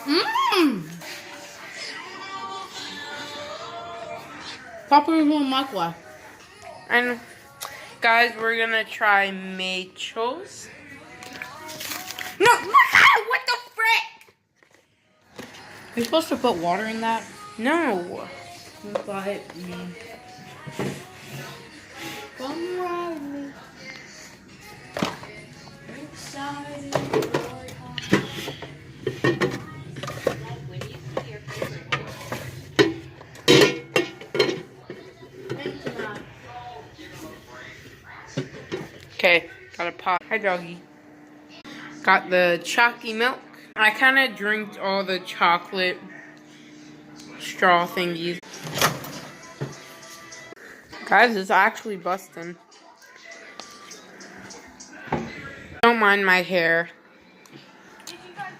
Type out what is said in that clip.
Mmm. Papa will makwa. And guys, we're gonna try Machos. No, what the frick? You're supposed to put water in that? No. But come ride me. Excited for Okay, got a pot. Hi, doggy. Got the chalky milk. I kind of drank all the chocolate straw thingies. Guys, it's actually busting. Don't mind my hair.